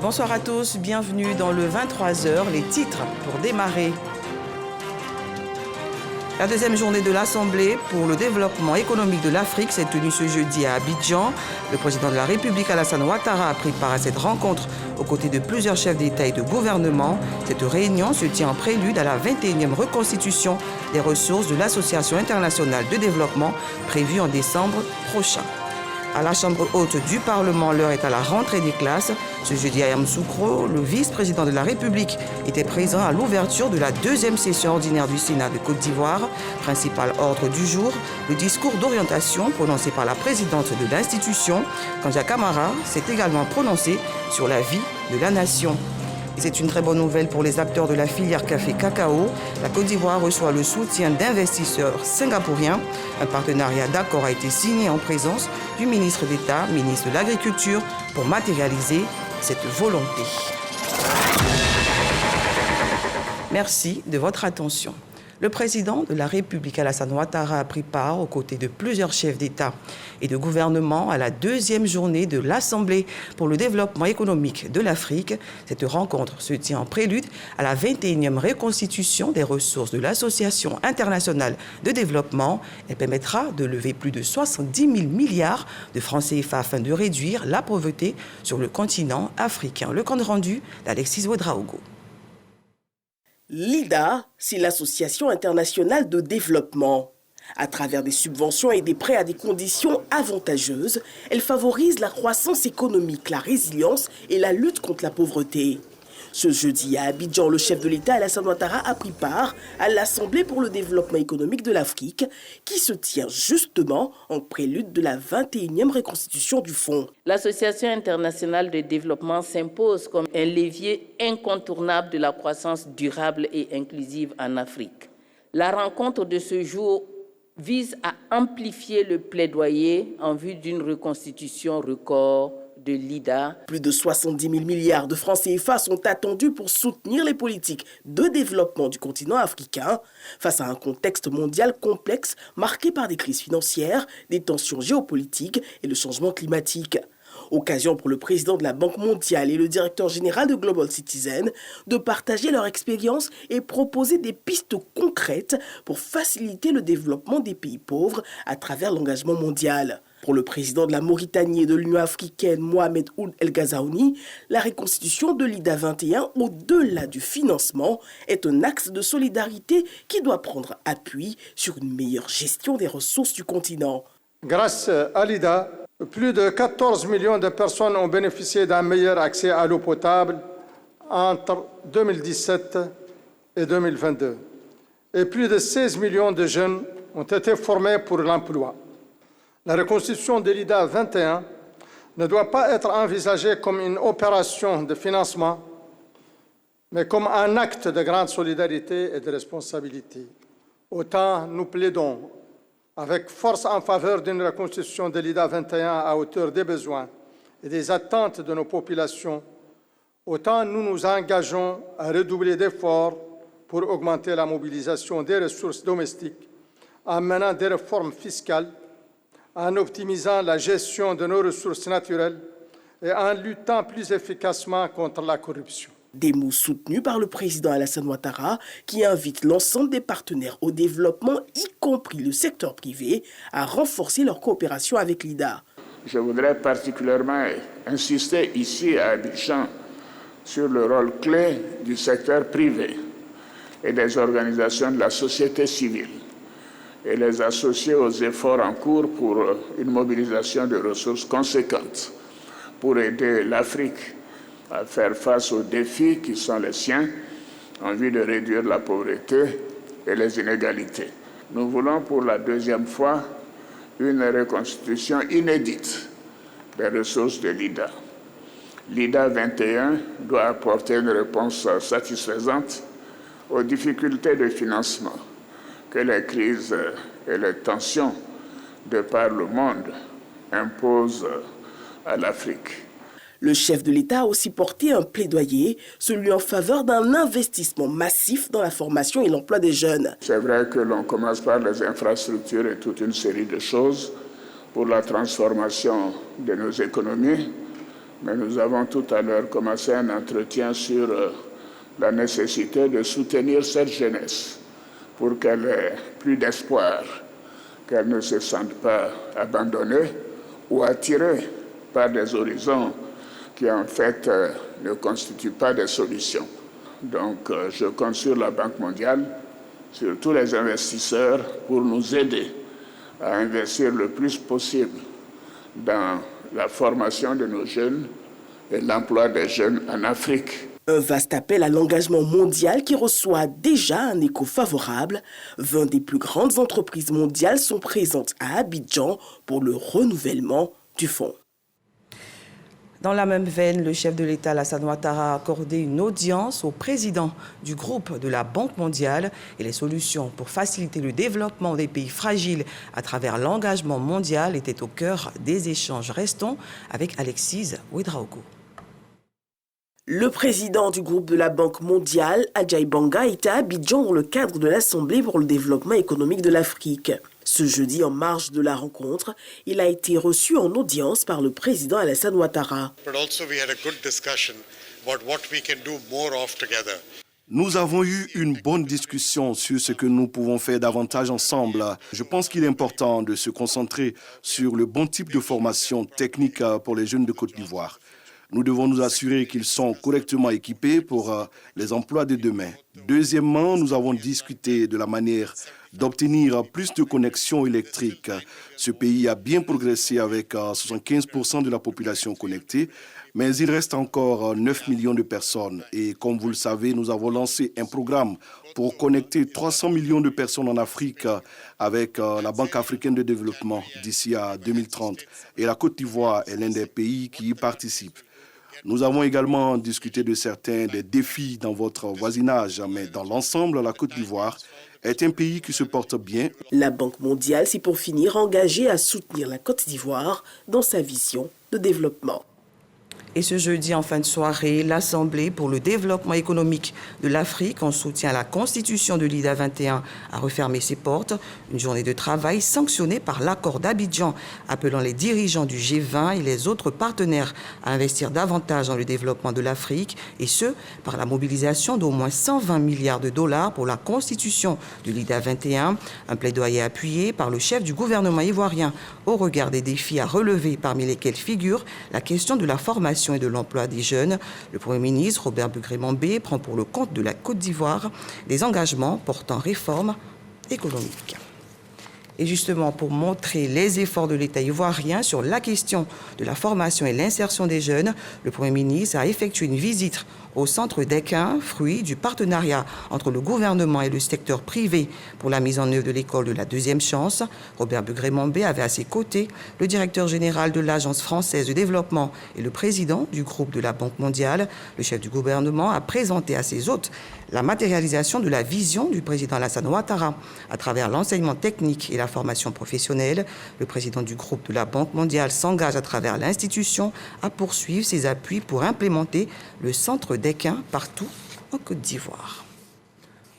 Bonsoir à tous, bienvenue dans le 23h, les titres pour démarrer. La deuxième journée de l'Assemblée pour le développement économique de l'Afrique s'est tenue ce jeudi à Abidjan. Le président de la République, Alassane Ouattara, a pris part à cette rencontre aux côtés de plusieurs chefs d'État et de gouvernement. Cette réunion se tient en prélude à la 21e reconstitution des ressources de l'Association internationale de développement prévue en décembre prochain. À la Chambre haute du Parlement, l'heure est à la rentrée des classes. Ce jeudi à Yamoussoukro, le vice-président de la République était présent à l'ouverture de la deuxième session ordinaire du Sénat de Côte d'Ivoire. Principal ordre du jour, le discours d'orientation prononcé par la présidente de l'institution. Kanja Camara s'est également prononcé sur la vie de la nation. Et c'est une très bonne nouvelle pour les acteurs de la filière café-cacao. La Côte d'Ivoire reçoit le soutien d'investisseurs singapouriens. Un partenariat d'accord a été signé en présence du ministre d'État, ministre de l'Agriculture, pour matérialiser cette volonté. Merci de votre attention. Le président de la République, Alassane Ouattara, a pris part aux côtés de plusieurs chefs d'État et de gouvernement à la deuxième journée de l'Assemblée pour le développement économique de l'Afrique. Cette rencontre se tient en prélude à la 21e reconstitution des ressources de l'Association internationale de développement. Elle permettra de lever plus de 70 000 milliards de francs CFA afin de réduire la pauvreté sur le continent africain. Le compte rendu d'Alexis Ouedraogo. L'IDA, c'est l'Association internationale de développement. À travers des subventions et des prêts à des conditions avantageuses, elle favorise la croissance économique, la résilience et la lutte contre la pauvreté. Ce jeudi à Abidjan, le chef de l'État, Alassane Ouattara, a pris part à l'Assemblée pour le développement économique de l'Afrique, qui se tient justement en prélude de la 21e reconstitution du fonds. L'Association internationale de développement s'impose comme un levier incontournable de la croissance durable et inclusive en Afrique. La rencontre de ce jour vise à amplifier le plaidoyer en vue d'une reconstitution record de l'IDA. Plus de 70 000 milliards de francs CFA sont attendus pour soutenir les politiques de développement du continent africain face à un contexte mondial complexe marqué par des crises financières, des tensions géopolitiques et le changement climatique. Occasion pour le président de la Banque mondiale et le directeur général de Global Citizen de partager leur expérience et proposer des pistes concrètes pour faciliter le développement des pays pauvres à travers l'engagement mondial. Pour le président de la Mauritanie et de l'Union africaine, Mohamed Ould El Ghazouani, la reconstitution de l'IDA 21, au-delà du financement, est un axe de solidarité qui doit prendre appui sur une meilleure gestion des ressources du continent. Grâce à l'IDA, plus de 14 millions de personnes ont bénéficié d'un meilleur accès à l'eau potable entre 2017 et 2022. Et plus de 16 millions de jeunes ont été formés pour l'emploi. La reconstitution de l'IDA 21 ne doit pas être envisagée comme une opération de financement, mais comme un acte de grande solidarité et de responsabilité. Autant nous plaidons avec force en faveur d'une reconstitution de l'IDA 21 à hauteur des besoins et des attentes de nos populations, autant nous nous engageons à redoubler d'efforts pour augmenter la mobilisation des ressources domestiques en menant des réformes fiscales, en optimisant la gestion de nos ressources naturelles et en luttant plus efficacement contre la corruption. Des mots soutenus par le président Alassane Ouattara qui invite l'ensemble des partenaires au développement, y compris le secteur privé, à renforcer leur coopération avec l'IDA. Je voudrais particulièrement insister ici à Abidjan sur le rôle clé du secteur privé et des organisations de la société civile et les associer aux efforts en cours pour une mobilisation de ressources conséquentes pour aider l'Afrique à faire face aux défis qui sont les siens en vue de réduire la pauvreté et les inégalités. Nous voulons pour la deuxième fois une reconstitution inédite des ressources de l'IDA. L'IDA 21 doit apporter une réponse satisfaisante aux difficultés de financement que les crises et les tensions de par le monde imposent à l'Afrique. Le chef de l'État a aussi porté un plaidoyer, celui en faveur d'un investissement massif dans la formation et l'emploi des jeunes. C'est vrai que l'on commence par les infrastructures et toute une série de choses pour la transformation de nos économies, Mais nous avons tout à l'heure commencé un entretien sur la nécessité de soutenir cette jeunesse pour qu'elle ait plus d'espoir, qu'elle ne se sente pas abandonnée ou attirée par des horizons qui en fait ne constituent pas des solutions. Donc je compte sur la Banque mondiale, sur tous les investisseurs pour nous aider à investir le plus possible dans la formation de nos jeunes et l'emploi des jeunes en Afrique. Un vaste appel à l'engagement mondial qui reçoit déjà un écho favorable. 20 des plus grandes entreprises mondiales sont présentes à Abidjan pour le renouvellement du fonds. Dans la même veine, le chef de l'État, Alassane Ouattara, a accordé une audience au président du groupe de la Banque mondiale et les solutions pour faciliter le développement des pays fragiles à travers l'engagement mondial étaient au cœur des échanges. Restons avec Alexis Ouedraogo. Le président du groupe de la Banque mondiale, Adjaye Banga, était à Abidjan dans le cadre de l'Assemblée pour le développement économique de l'Afrique. Ce jeudi, en marge de la rencontre, il a été reçu en audience par le président Alassane Ouattara. Nous avons eu une bonne discussion sur ce que nous pouvons faire davantage ensemble. Je pense qu'il est important de se concentrer sur le bon type de formation technique pour les jeunes de Côte d'Ivoire. Nous devons nous assurer qu'ils sont correctement équipés pour les emplois de demain. Deuxièmement, nous avons discuté de la manière d'obtenir plus de connexions électriques. Ce pays a bien progressé avec 75% de la population connectée, mais il reste encore 9 millions de personnes. Et comme vous le savez, nous avons lancé un programme pour connecter 300 millions de personnes en Afrique avec la Banque africaine de développement d'ici à 2030. Et la Côte d'Ivoire est l'un des pays qui y participent. Nous avons également discuté de certains des défis dans votre voisinage, mais dans l'ensemble, la Côte d'Ivoire est un pays qui se porte bien. La Banque mondiale s'est pour finir engagée à soutenir la Côte d'Ivoire dans sa vision de développement. Et ce jeudi, en fin de soirée, l'Assemblée pour le développement économique de l'Afrique, en soutien à la constitution de l'IDA 21, a refermé ses portes. Une journée de travail sanctionnée par l'accord d'Abidjan, appelant les dirigeants du G20 et les autres partenaires à investir davantage dans le développement de l'Afrique, et ce, par la mobilisation d'au moins 120 milliards de dollars pour la constitution de l'IDA 21. Un plaidoyer appuyé par le chef du gouvernement ivoirien au regard des défis à relever, parmi lesquels figure la question de la formation et de l'emploi des jeunes. Le Premier ministre, Robert Bugré-Mambé, prend pour le compte de la Côte d'Ivoire des engagements portant réforme économique. Et justement, pour montrer les efforts de l'État ivoirien sur la question de la formation et l'insertion des jeunes, le Premier ministre a effectué une visite au centre d'Equin, fruit du partenariat entre le gouvernement et le secteur privé pour la mise en œuvre de l'école de la deuxième chance. Robert Bugré-Mambé avait à ses côtés le directeur général de l'Agence française de développement et le président du groupe de la Banque mondiale. Le chef du gouvernement a présenté à ses hôtes la matérialisation de la vision du président Alassane Ouattara à travers l'enseignement technique et la formation professionnelle. Le président du groupe de la Banque mondiale s'engage à travers l'institution à poursuivre ses appuis pour implémenter le centre d'Equin partout en Côte d'Ivoire.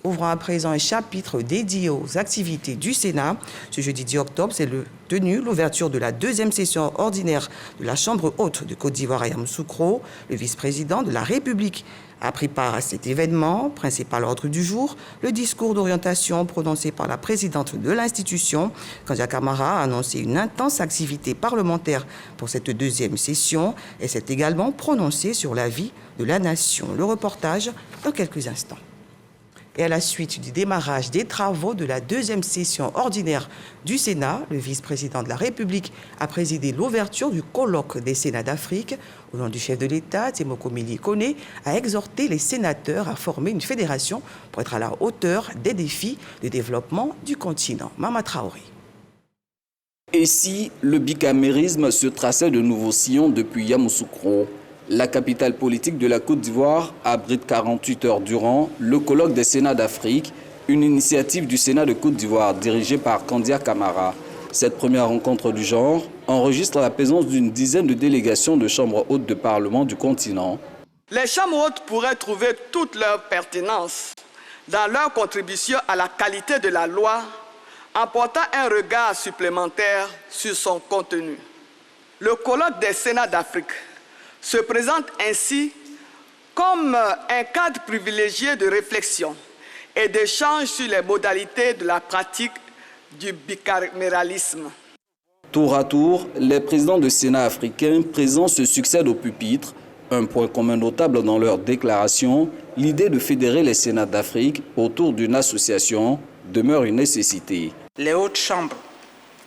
Ouvrons à présent un chapitre dédié aux activités du Sénat. Ce jeudi 10 octobre, c'est tenu l'ouverture de la deuxième session ordinaire de la Chambre haute de Côte d'Ivoire à Yamoussoukro. Le vice-président de la République a pris part à cet événement. Principal ordre du jour, le discours d'orientation prononcé par la présidente de l'institution. Kandia Camara a annoncé une intense activité parlementaire pour cette deuxième session et s'est également prononcé sur la vie de la nation. Le reportage dans quelques instants. Et à la suite du démarrage des travaux de la deuxième session ordinaire du Sénat, le vice-président de la République a présidé l'ouverture du colloque des Sénats d'Afrique. Au nom du chef de l'État, Temoko Mili Kone a exhorté les sénateurs à former une fédération pour être à la hauteur des défis de développement du continent. Mama Traoré. Et si le bicamérisme se traçait de nouveaux sillons depuis Yamoussoukro? La capitale politique de la Côte d'Ivoire abrite 48 heures durant le colloque des Sénats d'Afrique, une initiative du Sénat de Côte d'Ivoire dirigée par Kandia Camara. Cette première rencontre du genre enregistre la présence d'une dizaine de délégations de chambres hautes de parlement du continent. Les chambres hautes pourraient trouver toute leur pertinence dans leur contribution à la qualité de la loi en portant un regard supplémentaire sur son contenu. Le colloque des Sénats d'Afrique se présente ainsi comme un cadre privilégié de réflexion et d'échange sur les modalités de la pratique du bicaméralisme. Tour à tour, les présidents de Sénat africains présents se succèdent au pupitre. Un point commun notable dans leur déclaration, l'idée de fédérer les Sénats d'Afrique autour d'une association demeure une nécessité. Les hautes chambres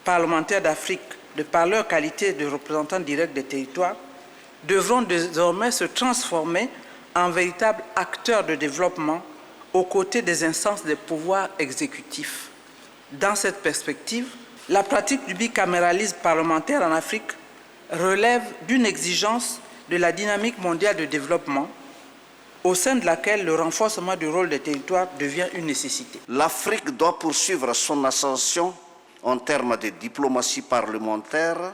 parlementaires d'Afrique, de par leur qualité de représentants directs des territoires, devront désormais se transformer en véritables acteurs de développement aux côtés des instances des pouvoirs exécutifs. Dans cette perspective, la pratique du bicaméralisme parlementaire en Afrique relève d'une exigence de la dynamique mondiale de développement au sein de laquelle le renforcement du rôle des territoires devient une nécessité. L'Afrique doit poursuivre son ascension en termes de diplomatie parlementaire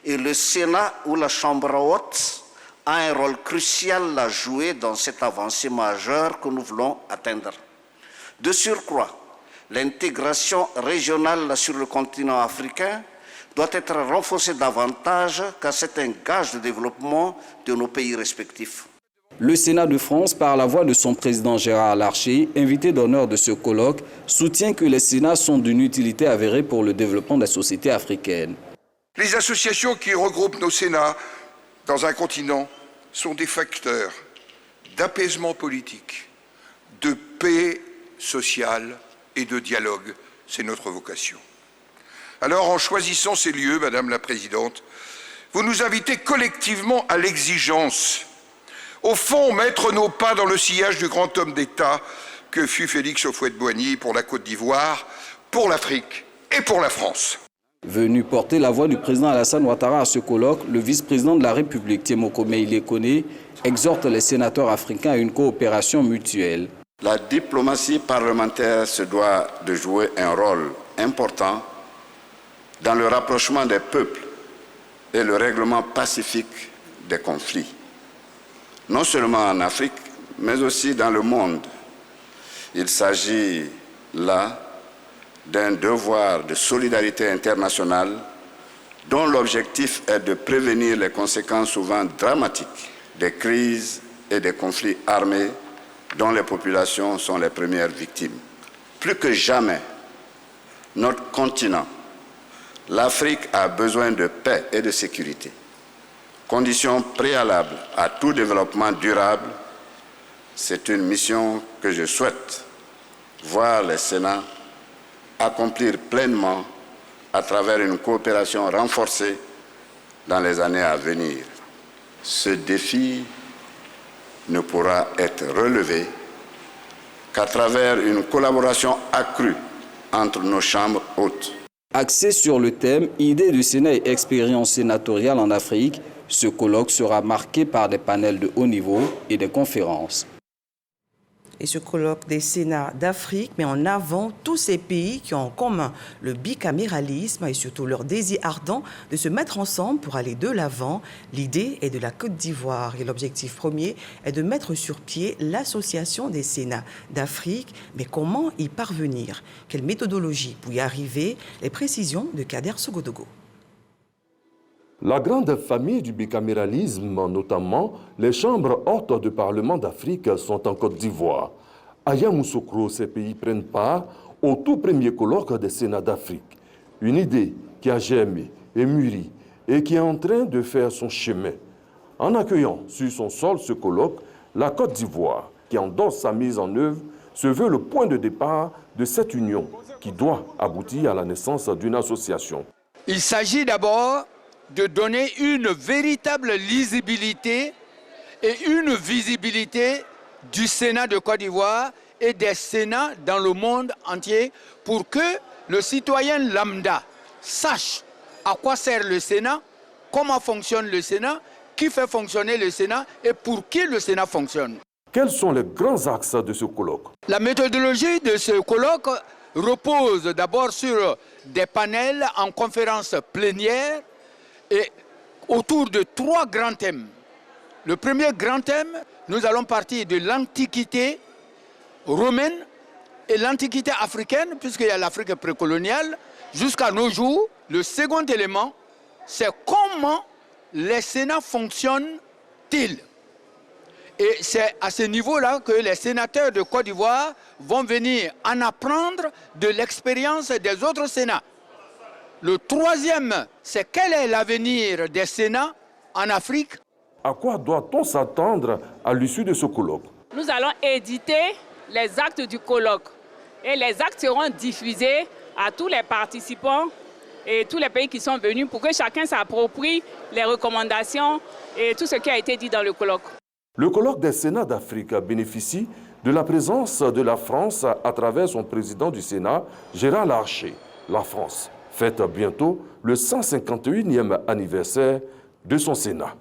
et le Sénat ou la Chambre haute a un rôle crucial à jouer dans cette avancée majeure que nous voulons atteindre. De surcroît, l'intégration régionale sur le continent africain doit être renforcée davantage car c'est un gage de développement de nos pays respectifs. Le Sénat de France, par la voix de son président Gérard Larcher, invité d'honneur de ce colloque, soutient que les Sénats sont d'une utilité avérée pour le développement des sociétés africaines. Les associations qui regroupent nos Sénats dans un continent sont des facteurs d'apaisement politique, de paix sociale et de dialogue. C'est notre vocation. Alors, en choisissant ces lieux, Madame la Présidente, vous nous invitez collectivement à l'exigence. Au fond, mettre nos pas dans le sillage du grand homme d'État que fut Félix Houphouët-Boigny pour la Côte d'Ivoire, pour l'Afrique et pour la France. Venu porter la voix du président Alassane Ouattara à ce colloque, le vice-président de la République, Tiemokoe Ilekone, exhorte les sénateurs africains à une coopération mutuelle. La diplomatie parlementaire se doit de jouer un rôle important dans le rapprochement des peuples et le règlement pacifique des conflits, non seulement en Afrique, mais aussi dans le monde. Il s'agit là d'un devoir de solidarité internationale dont l'objectif est de prévenir les conséquences souvent dramatiques des crises et des conflits armés dont les populations sont les premières victimes. Plus que jamais, notre continent, l'Afrique, a besoin de paix et de sécurité. Condition préalable à tout développement durable, c'est une mission que je souhaite voir les Sénats accomplir pleinement à travers une coopération renforcée dans les années à venir. Ce défi ne pourra être relevé qu'à travers une collaboration accrue entre nos chambres hautes. Axé sur le thème « Idées du Sénat et expérience sénatoriale en Afrique », ce colloque sera marqué par des panels de haut niveau et des conférences. Et ce colloque des Sénats d'Afrique met en avant tous ces pays qui ont en commun le bicaméralisme et surtout leur désir ardent de se mettre ensemble pour aller de l'avant. L'idée est de la Côte d'Ivoire et l'objectif premier est de mettre sur pied l'association des Sénats d'Afrique. Mais comment y parvenir? Quelle méthodologie pour y arriver? Les précisions de Kader Sogodogo. La grande famille du bicaméralisme, notamment les chambres hautes de Parlement d'Afrique, sont en Côte d'Ivoire. À Yamoussoukro, ces pays prennent part au tout premier colloque des Sénats d'Afrique. Une idée qui a germé et mûri et qui est en train de faire son chemin. En accueillant sur son sol ce colloque, la Côte d'Ivoire, qui endosse sa mise en œuvre, se veut le point de départ de cette union qui doit aboutir à la naissance d'une association. Il s'agit d'abord de donner une véritable lisibilité et une visibilité du Sénat de Côte d'Ivoire et des Sénats dans le monde entier pour que le citoyen lambda sache à quoi sert le Sénat, comment fonctionne le Sénat, qui fait fonctionner le Sénat et pour qui le Sénat fonctionne. Quels sont les grands axes de ce colloque? La méthodologie de ce colloque repose d'abord sur des panels en conférence plénière et autour de 3 grands thèmes. Le premier grand thème, nous allons partir de l'Antiquité romaine et l'Antiquité africaine, puisqu'il y a l'Afrique précoloniale, jusqu'à nos jours. Le second élément, c'est comment les Sénats fonctionnent utile. Et c'est à ce niveau-là que les sénateurs de Côte d'Ivoire vont venir en apprendre de l'expérience des autres Sénats. Le troisième, c'est quel est l'avenir des Sénats en Afrique? À quoi doit-on s'attendre à l'issue de ce colloque? Nous allons éditer les actes du colloque et les actes seront diffusés à tous les participants et tous les pays qui sont venus pour que chacun s'approprie les recommandations et tout ce qui a été dit dans le colloque. Le colloque des Sénats d'Afrique bénéficie de la présence de la France à travers son président du Sénat, Gérard Larcher. La France fête bientôt le 151e anniversaire de son Sénat.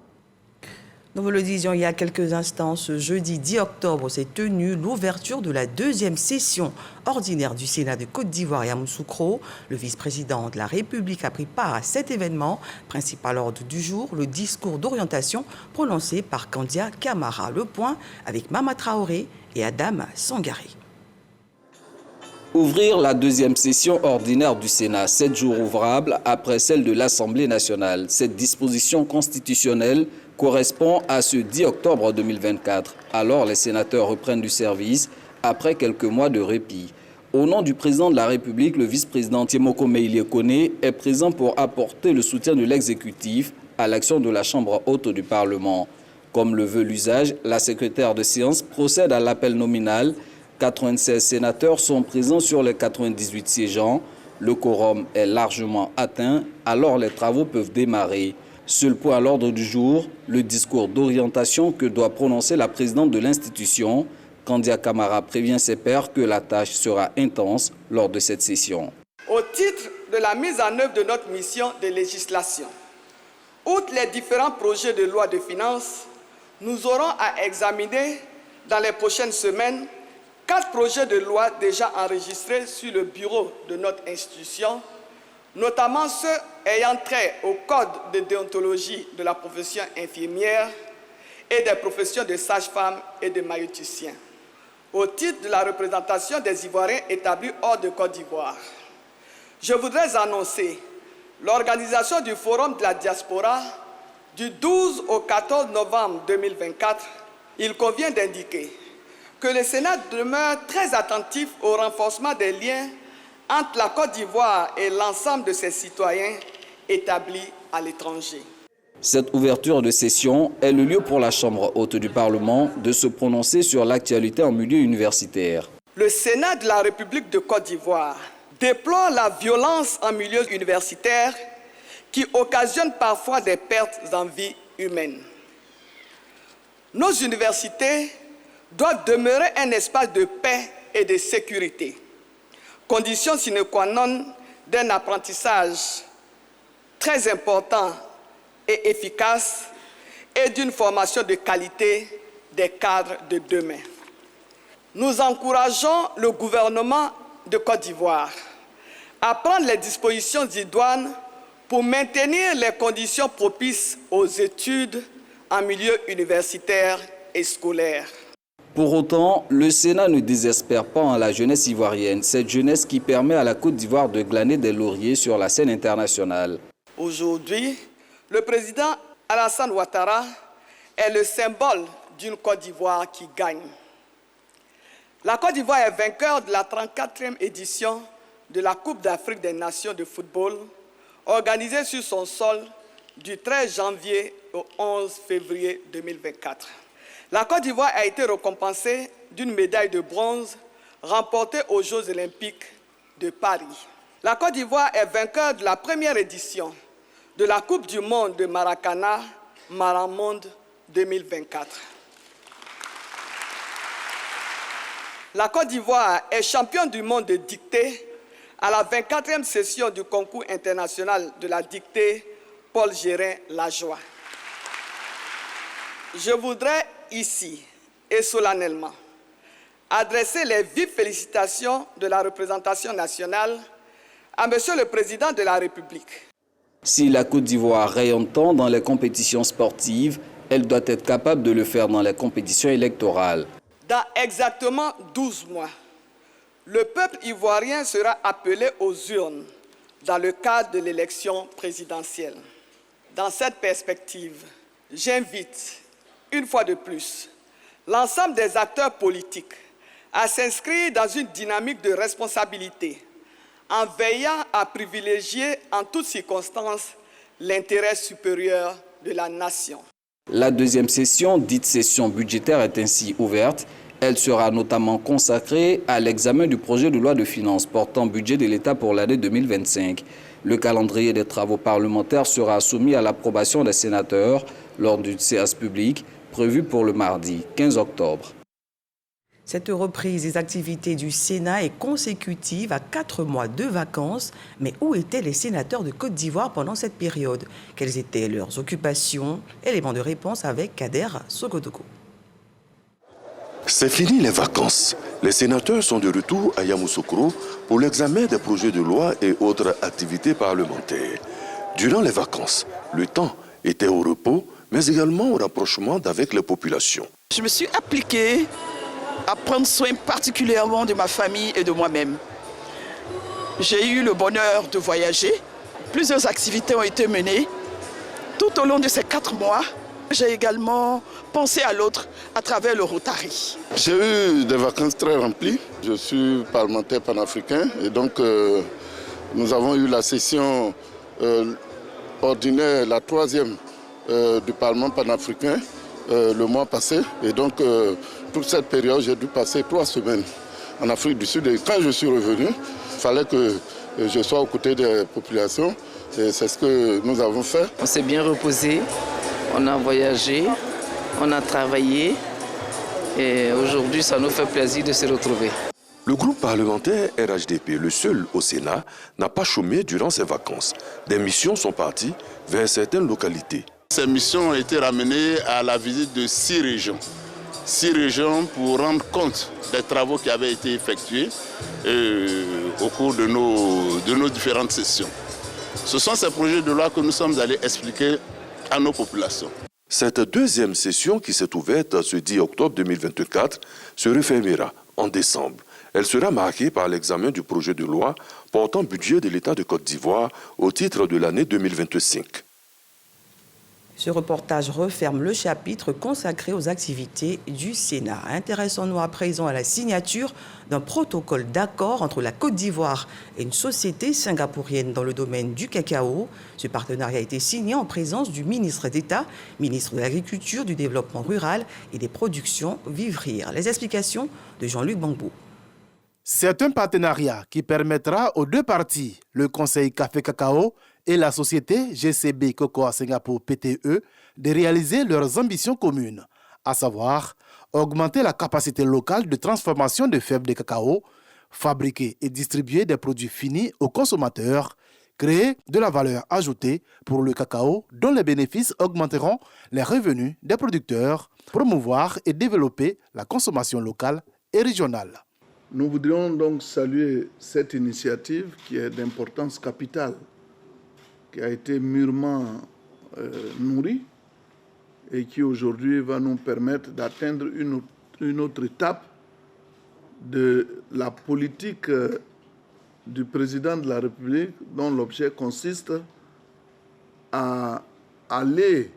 Nous vous le disions il y a quelques instants, ce jeudi 10 octobre s'est tenue l'ouverture de la deuxième session ordinaire du Sénat de Côte d'Ivoire et Yamoussoukro. Le vice-président de la République a pris part à cet événement. Principal ordre du jour, le discours d'orientation prononcé par Kandia Camara. Le point avec Mama Traoré et Adam Sangaré. Ouvrir la deuxième session ordinaire du Sénat, 7 jours ouvrables après celle de l'Assemblée nationale. Cette disposition constitutionnelle correspond à ce 10 octobre 2024. Alors les sénateurs reprennent du service après quelques mois de répit. Au nom du président de la République, le vice-président Tiemoko Meïlie Koné est présent pour apporter le soutien de l'exécutif à l'action de la Chambre haute du Parlement. Comme le veut l'usage, la secrétaire de séance procède à l'appel nominal. 96 sénateurs sont présents sur les 98 siégeants. Le quorum est largement atteint, alors les travaux peuvent démarrer. Seul point à l'ordre du jour, le discours d'orientation que doit prononcer la présidente de l'institution. Kandia Camara prévient ses pairs que la tâche sera intense lors de cette session. Au titre de la mise en œuvre de notre mission de législation, outre les différents projets de loi de finances, nous aurons à examiner dans les prochaines semaines 4 projets de loi déjà enregistrés sur le bureau de notre institution, notamment ceux ayant trait au code de déontologie de la profession infirmière et des professions de sage-femme et de maïeuticien. Au titre de la représentation des Ivoiriens établis hors de Côte d'Ivoire, je voudrais annoncer l'organisation du Forum de la diaspora du 12 au 14 novembre 2024. Il convient d'indiquer que le Sénat demeure très attentif au renforcement des liens entre la Côte d'Ivoire et l'ensemble de ses citoyens établis à l'étranger. Cette ouverture de session est le lieu pour la Chambre haute du Parlement de se prononcer sur l'actualité en milieu universitaire. Le Sénat de la République de Côte d'Ivoire déplore la violence en milieu universitaire qui occasionne parfois des pertes en vie humaine. Nos universités doivent demeurer un espace de paix et de sécurité, condition sine qua non d'un apprentissage très important et efficace et d'une formation de qualité des cadres de demain. Nous encourageons le gouvernement de Côte d'Ivoire à prendre les dispositions idoines pour maintenir les conditions propices aux études en milieu universitaire et scolaire. Pour autant, le Sénat ne désespère pas en la jeunesse ivoirienne, cette jeunesse qui permet à la Côte d'Ivoire de glaner des lauriers sur la scène internationale. Aujourd'hui, le président Alassane Ouattara est le symbole d'une Côte d'Ivoire qui gagne. La Côte d'Ivoire est vainqueur de la 34e édition de la Coupe d'Afrique des Nations de football, organisée sur son sol du 13 janvier au 11 février 2024. La Côte d'Ivoire a été récompensée d'une médaille de bronze remportée aux Jeux olympiques de Paris. La Côte d'Ivoire est vainqueur de la première édition de la Coupe du monde de Maracana, Maramonde 2024. La Côte d'Ivoire est championne du monde de dictée à la 24e session du concours international de la dictée Paul Gérin-Lajoie. Je voudrais ici et solennellement adresser les vives félicitations de la représentation nationale à Monsieur le Président de la République. Si la Côte d'Ivoire rayonne tant dans les compétitions sportives, elle doit être capable de le faire dans les compétitions électorales. Dans exactement 12 mois, le peuple ivoirien sera appelé aux urnes dans le cadre de l'élection présidentielle. Dans cette perspective, j'invite une fois de plus, l'ensemble des acteurs politiques à s'inscrire dans une dynamique de responsabilité en veillant à privilégier en toutes circonstances l'intérêt supérieur de la nation. La deuxième session, dite session budgétaire, est ainsi ouverte. Elle sera notamment consacrée à l'examen du projet de loi de finances portant budget de l'État pour l'année 2025. Le calendrier des travaux parlementaires sera soumis à l'approbation des sénateurs lors d'une séance publique prévue pour le mardi 15 octobre. Cette reprise des activités du Sénat est consécutive à 4 mois de vacances. Mais où étaient les sénateurs de Côte d'Ivoire pendant cette période? Quelles étaient leurs occupations? Élément de réponse avec Kader Sogodoko. C'est fini les vacances. Les sénateurs sont de retour à Yamoussoukro pour l'examen des projets de loi et autres activités parlementaires. Durant les vacances, le temps était au repos, mais également au rapprochement avec les populations. Je me suis appliquée à prendre soin particulièrement de ma famille et de moi-même. J'ai eu le bonheur de voyager. Plusieurs activités ont été menées. Tout au long de ces 4 mois, j'ai également pensé à l'autre à travers le Rotary. J'ai eu des vacances très remplies. Je suis parlementaire panafricain et donc nous avons eu la session ordinaire, la 3e du Parlement panafricain le mois passé. Et donc toute cette période, j'ai dû passer 3 semaines en Afrique du Sud. Et quand je suis revenu, il fallait que je sois aux côtés des populations. Et c'est ce que nous avons fait. On s'est bien reposé, on a voyagé, on a travaillé. Et aujourd'hui, ça nous fait plaisir de se retrouver. Le groupe parlementaire RHDP, le seul au Sénat, n'a pas chômé durant ses vacances. Des missions sont parties vers certaines localités. Ces missions ont été ramenées à la visite de 6 régions. 6 régions pour rendre compte des travaux qui avaient été effectués au cours de nos différentes sessions. Ce sont ces projets de loi que nous sommes allés expliquer à nos populations. Cette deuxième session qui s'est ouverte ce 10 octobre 2024 se refermera en décembre. Elle sera marquée par l'examen du projet de loi portant budget de l'État de Côte d'Ivoire au titre de l'année 2025. Ce reportage referme le chapitre consacré aux activités du Sénat. Intéressons-nous à présent à la signature d'un protocole d'accord entre la Côte d'Ivoire et une société singapourienne dans le domaine du cacao. Ce partenariat a été signé en présence du ministre d'État, ministre de l'Agriculture, du Développement rural et des productions vivrières. Les explications de Jean-Luc Bambou. C'est un partenariat qui permettra aux deux parties, le Conseil Café Cacao et la société GCB Cocoa Singapour PTE, de réaliser leurs ambitions communes, à savoir augmenter la capacité locale de transformation de fèves de cacao, fabriquer et distribuer des produits finis aux consommateurs, créer de la valeur ajoutée pour le cacao dont les bénéfices augmenteront les revenus des producteurs, promouvoir et développer la consommation locale et régionale. Nous voudrions donc saluer cette initiative qui est d'importance capitale, qui a été mûrement nourrie et qui aujourd'hui va nous permettre d'atteindre une autre étape de la politique du président de la République, dont l'objet consiste à aller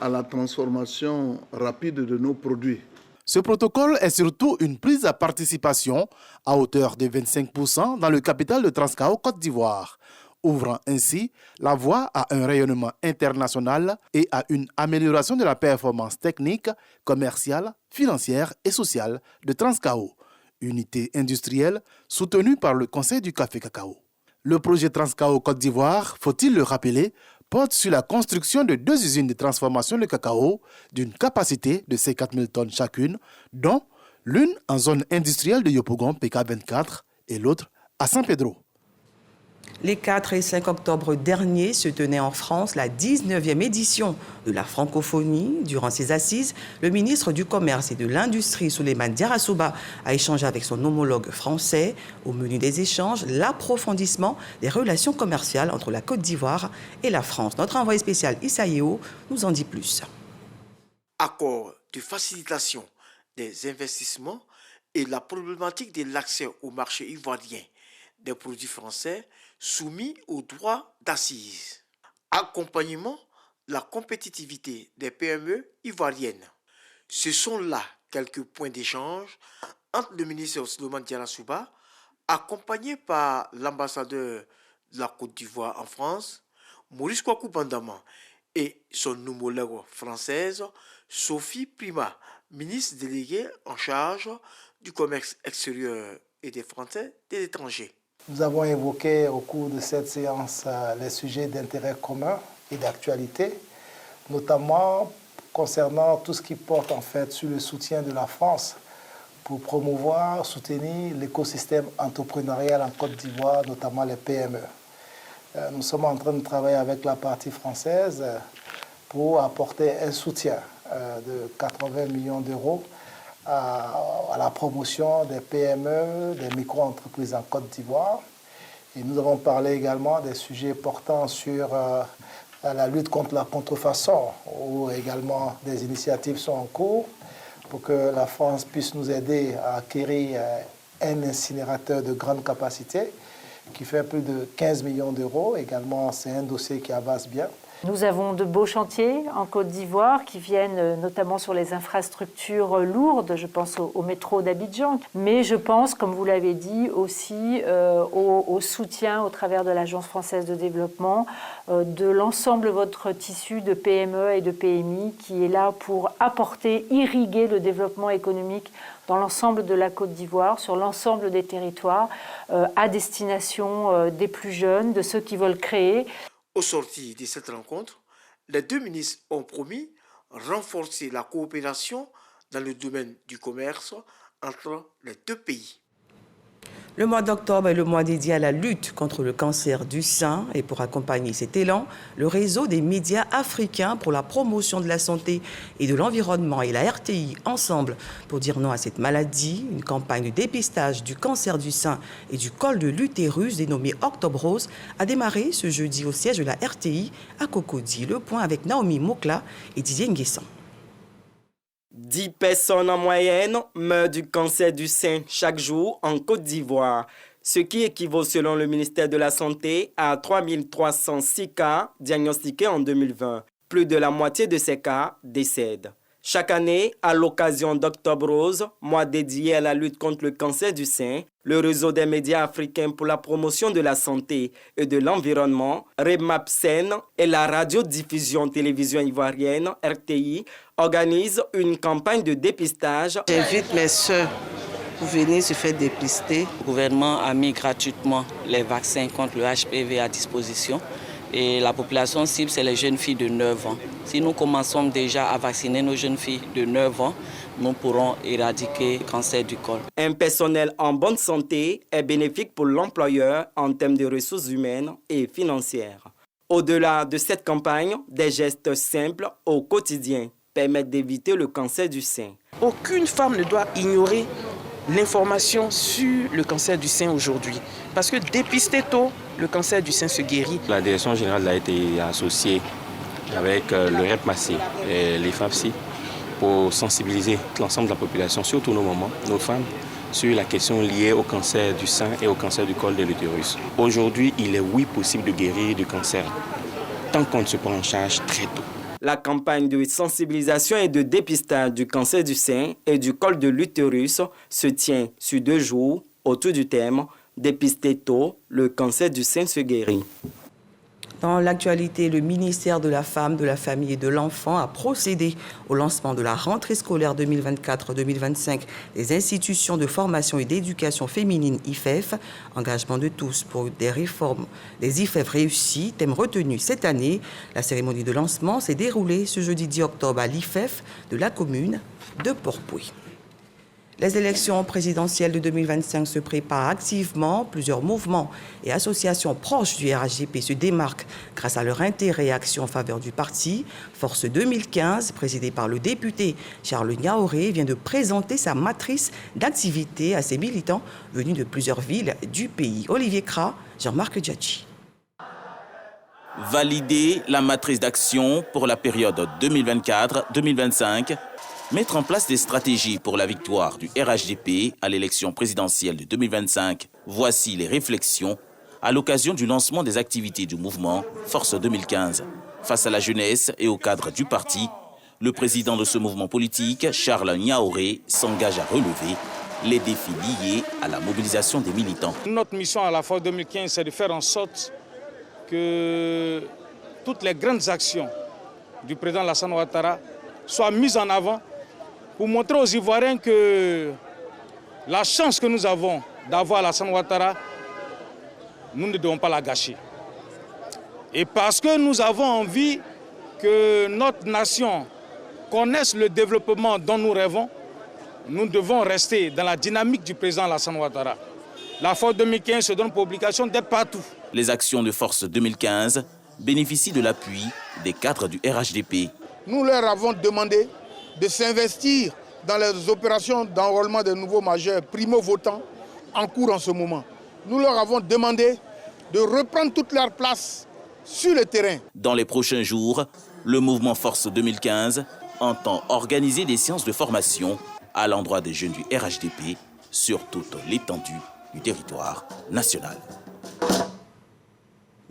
à la transformation rapide de nos produits. Ce protocole est surtout une prise à participation à hauteur de 25% dans le capital de Transcao Côte d'Ivoire, ouvrant ainsi la voie à un rayonnement international et à une amélioration de la performance technique, commerciale, financière et sociale de Transcao, unité industrielle soutenue par le Conseil du Café Cacao. Le projet Transcao Côte d'Ivoire, faut-il le rappeler, porte sur la construction de 2 usines de transformation de cacao d'une capacité de 50 000 tonnes chacune, dont l'une en zone industrielle de Yopougon PK24 et l'autre à San Pedro. Les 4 et 5 octobre dernier se tenait en France la 19e édition de la francophonie. Durant ces assises, le ministre du Commerce et de l'Industrie, Souleymane Diarra a échangé avec son homologue français. Au menu des échanges, l'approfondissement des relations commerciales entre la Côte d'Ivoire et la France. Notre envoyé spécial Issa Yeo nous en dit plus. Accord de facilitation des investissements et la problématique de l'accès au marché ivoirien des produits français soumis aux droits d'assises. Accompagnement la compétitivité des PME ivoiriennes. Ce sont là quelques points d'échange entre le ministre Souleymane Diala Souba, accompagné par l'ambassadeur de la Côte d'Ivoire en France, Maurice Kwaku Bandama, et son homologue française, Sophie Prima, ministre déléguée en charge du commerce extérieur et des Français des étrangers. Nous avons évoqué au cours de cette séance les sujets d'intérêt commun et d'actualité, notamment concernant tout ce qui porte en fait sur le soutien de la France pour promouvoir, soutenir l'écosystème entrepreneurial en Côte d'Ivoire, notamment les PME. Nous sommes en train de travailler avec la partie française pour apporter un soutien de 80 millions d'euros à la promotion des PME, des micro-entreprises en Côte d'Ivoire. Et nous avons parlé également des sujets portant sur la lutte contre la contrefaçon, où également des initiatives sont en cours pour que la France puisse nous aider à acquérir un incinérateur de grande capacité qui fait plus de 15 millions d'euros. Également, c'est un dossier qui avance bien. Nous avons de beaux chantiers en Côte d'Ivoire qui viennent notamment sur les infrastructures lourdes, je pense au métro d'Abidjan, mais je pense, comme vous l'avez dit, aussi au soutien au travers de l'Agence française de développement de l'ensemble de votre tissu de PME et de PMI qui est là pour apporter, irriguer le développement économique dans l'ensemble de la Côte d'Ivoire, sur l'ensemble des territoires, à destination des plus jeunes, de ceux qui veulent créer. Au sortir de cette rencontre, les deux ministres ont promis renforcer la coopération dans le domaine du commerce entre les deux pays. Le mois d'octobre est le mois dédié à la lutte contre le cancer du sein et pour accompagner cet élan, le réseau des médias africains pour la promotion de la santé et de l'environnement et la RTI ensemble pour dire non à cette maladie, une campagne de dépistage du cancer du sein et du col de l'utérus dénommée Octobre Rose a démarré ce jeudi au siège de la RTI à Cocody. Le point avec Naomi Mokla et Didier Nguessan. 10 personnes en moyenne meurent du cancer du sein chaque jour en Côte d'Ivoire, ce qui équivaut selon le ministère de la Santé à 3306 cas diagnostiqués en 2020. Plus de la moitié de ces cas décèdent. Chaque année, à l'occasion d'Octobre Rose, mois dédié à la lutte contre le cancer du sein, le réseau des médias africains pour la promotion de la santé et de l'environnement, REMAPSEN, et la radiodiffusion télévision ivoirienne, RTI, organisent une campagne de dépistage. J'invite mes sœurs pour venir se faire dépister. Le gouvernement a mis gratuitement les vaccins contre le HPV à disposition. Et la population cible, c'est les jeunes filles de 9 ans. Si nous commençons déjà à vacciner nos jeunes filles de 9 ans, nous pourrons éradiquer le cancer du col. Un personnel en bonne santé est bénéfique pour l'employeur en termes de ressources humaines et financières. Au-delà de cette campagne, des gestes simples au quotidien permettent d'éviter le cancer du sein. Aucune femme ne doit ignorer l'information sur le cancer du sein aujourd'hui. Parce que dépister tôt, le cancer du sein se guérit. La direction générale a été associée avec le REPMACI et les FAPSI pour sensibiliser l'ensemble de la population, surtout nos mamans, nos femmes, sur la question liée au cancer du sein et au cancer du col de l'utérus. Aujourd'hui, il est possible de guérir du cancer tant qu'on se prend en charge très tôt. La campagne de sensibilisation et de dépistage du cancer du sein et du col de l'utérus se tient sur 2 jours autour du thème « Dépister tôt, le cancer du sein se guérit ». Dans l'actualité, le ministère de la Femme, de la Famille et de l'Enfant a procédé au lancement de la rentrée scolaire 2024-2025 des institutions de formation et d'éducation féminine IFEF. Engagement de tous pour des réformes des IFEF réussies, thème retenu cette année. La cérémonie de lancement s'est déroulée ce jeudi 10 octobre à l'IFEF de la commune de Port-Pouilly. Les élections présidentielles de 2025 se préparent activement. Plusieurs mouvements et associations proches du RHDP se démarquent grâce à leur intérêt et action en faveur du parti. Force 2015, présidée par le député Charles Niaoré, vient de présenter sa matrice d'activité à ses militants venus de plusieurs villes du pays. Olivier Kra, Jean-Marc Djadji. Valider la matrice d'action pour la période 2024-2025, mettre en place des stratégies pour la victoire du RHDP à l'élection présidentielle de 2025. Voici les réflexions à l'occasion du lancement des activités du mouvement Force 2015. Face à la jeunesse et au cadre du parti, le président de ce mouvement politique, Charles Niaoré, s'engage à relever les défis liés à la mobilisation des militants. Notre mission à la FORCE 2015, c'est de faire en sorte que toutes les grandes actions du président Alassane Ouattara soient mises en avant pour montrer aux Ivoiriens que la chance que nous avons d'avoir Alassane Ouattara, nous ne devons pas la gâcher. Et parce que nous avons envie que notre nation connaisse le développement dont nous rêvons, nous devons rester dans la dynamique du président Alassane Ouattara. La FORCE 2015 se donne pour obligation d'être partout. Les actions de Force 2015 bénéficient de l'appui des cadres du RHDP. Nous leur avons demandé de s'investir dans les opérations d'enrôlement des nouveaux majeurs primo-votants en cours en ce moment. Nous leur avons demandé de reprendre toute leur place sur le terrain. Dans les prochains jours, le mouvement Force 2015 entend organiser des séances de formation à l'endroit des jeunes du RHDP sur toute l'étendue du territoire national.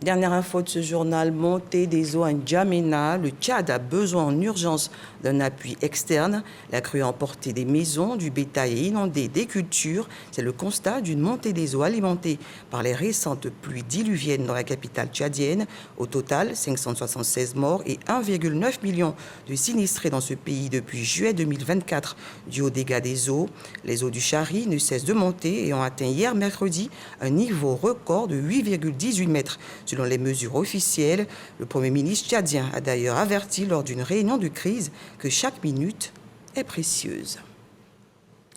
Dernière info de ce journal, montée des eaux à N'Djamena. Le Tchad a besoin en urgence d'un appui externe. La crue a emporté des maisons, du bétail et inondé des cultures. C'est le constat d'une montée des eaux alimentée par les récentes pluies diluviennes dans la capitale tchadienne. Au total, 576 morts et 1,9 million de sinistrés dans ce pays depuis juillet 2024 dû aux dégâts des eaux. Les eaux du Chari ne cessent de monter et ont atteint hier mercredi un niveau record de 8,18 mètres. Selon les mesures officielles, le Premier ministre tchadien a d'ailleurs averti lors d'une réunion de crise que chaque minute est précieuse.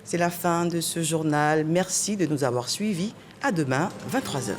C'est la fin de ce journal. Merci de nous avoir suivis. À demain, 23h.